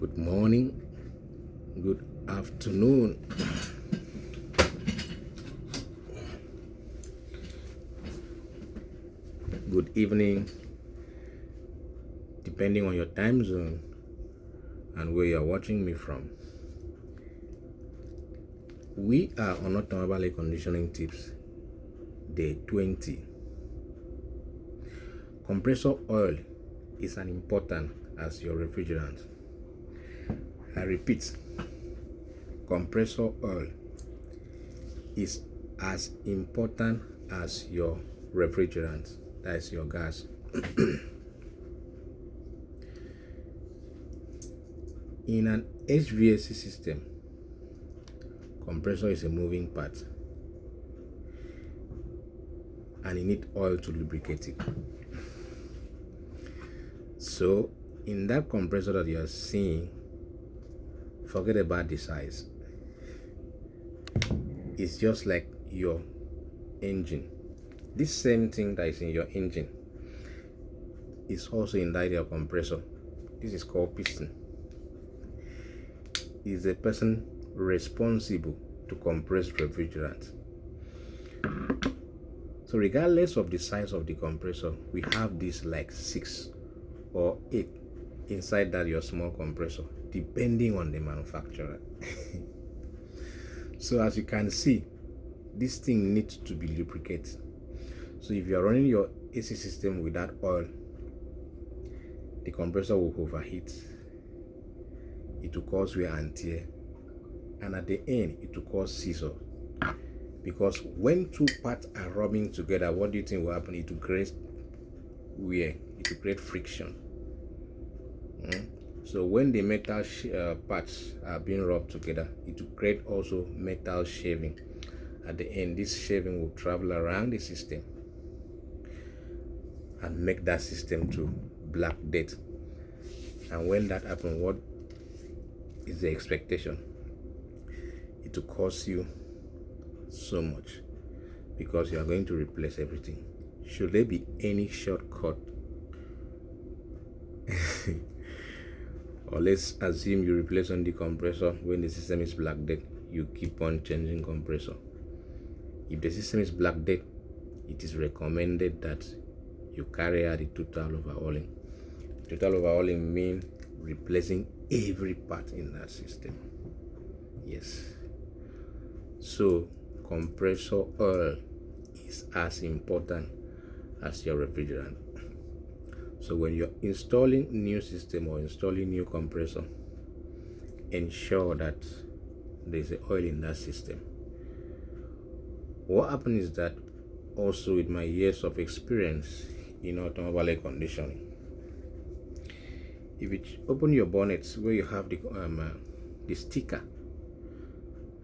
Good morning, good afternoon, good evening, depending on your time zone and where you're watching me from. We are on automobile air conditioning tips, day 20. Compressor oil is as important as your refrigerant. I repeat, compressor oil is as important as your refrigerant, that is your gas. In an HVAC system, compressor is a moving part and you need oil to lubricate it. So in that compressor that you are seeing, forget about the size. It's just like your engine. This same thing that is in your engine is also inside your compressor. This is called piston. Is the person responsible to compress refrigerant. So regardless of the size of the compressor, we have this like 6 or 8 inside that your small compressor, depending on the manufacturer. So as you can see, this thing needs to be lubricated. So if you are running your AC system without oil, the compressor will overheat. It will cause wear and tear, and at the end it will cause seizure. Because when two parts are rubbing together, what do you think will happen? It will create wear, it will create friction. So when the metal parts are being rubbed together, it will create also metal shaving. At the end, this shaving will travel around the system and make that system to black death. And when that happens, what is the expectation? It will cost you so much because you are going to replace everything. Should there be any shortcut? Or let's assume you replace on the compressor when the system is black dead, you keep on changing compressor. If the system is black dead, it is recommended that you carry out the total overhauling. Total overhauling means replacing every part in that system. Yes. So compressor oil is as important as your refrigerant. So when you're installing new system or installing new compressor, ensure that there's oil in that system. What happens is that also with my years of experience in automobile air conditioning, if you open your bonnets where you have the sticker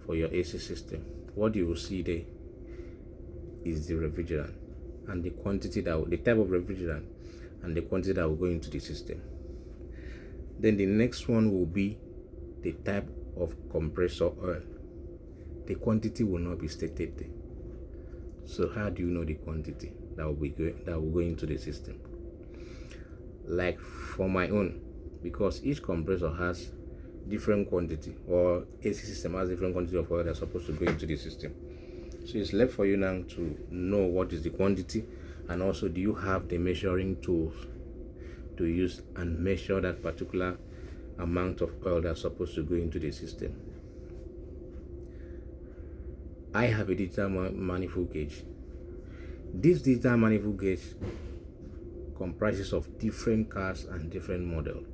for your AC system, what you will see there is the refrigerant and the quantity the type of refrigerant and the quantity that will go into the system. Then the next one will be the type of compressor oil. The quantity will not be stated there. So how do you know the quantity that will go into the system? Like for my own, because each compressor has different quantity, or AC system has different quantity of oil that's supposed to go into the system. So it's left for you now to know what is the quantity, and also do you have the measuring tools to use and measure that particular amount of oil that's supposed to go into the system. I have a digital manifold gauge. This digital manifold gauge comprises of different cars and different models,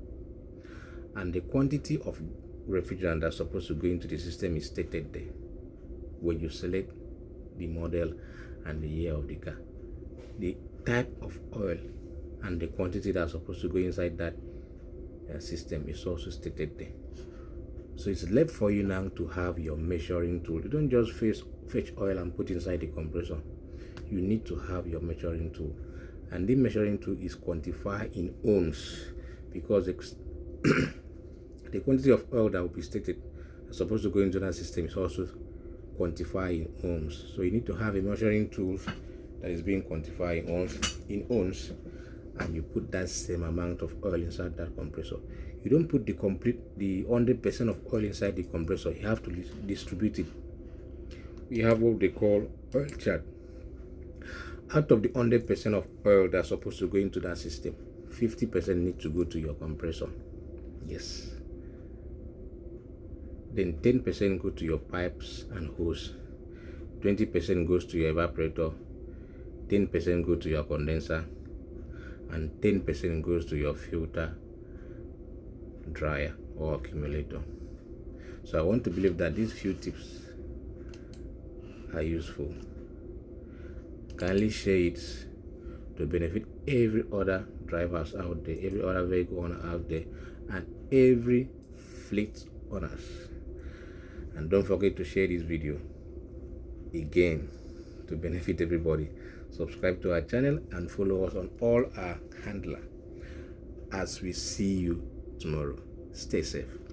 and the quantity of refrigerant that's supposed to go into the system is stated there when you select the model and the year of the car. The type of oil and the quantity that's supposed to go inside that system is also stated there. So it's left for you now to have your measuring tool. You don't just fetch oil and put inside the compressor. You need to have your measuring tool, and the measuring tool is quantified in ohms, because the quantity of oil that will be stated that's supposed to go into that system is also quantified in ohms. So you need to have a measuring tool that is being quantified in ohms, and you put that same amount of oil inside that compressor. You don't put the 100% of oil inside the compressor. You have to distribute it. We have what they call oil chart. Out of the 100% of oil that's supposed to go into that system, 50% need to go to your compressor. Yes. Then 10% go to your pipes and hose. 20% goes to your evaporator. 10% go to your condenser. And 10% goes to your filter, dryer, or accumulator. So I want to believe that these few tips are useful. Kindly share it to benefit every other drivers out there, every other vehicle owner out there, and every fleet owners. And don't forget to share this video again to benefit everybody. Subscribe to our channel and follow us on all our handler. As we see you tomorrow, stay safe.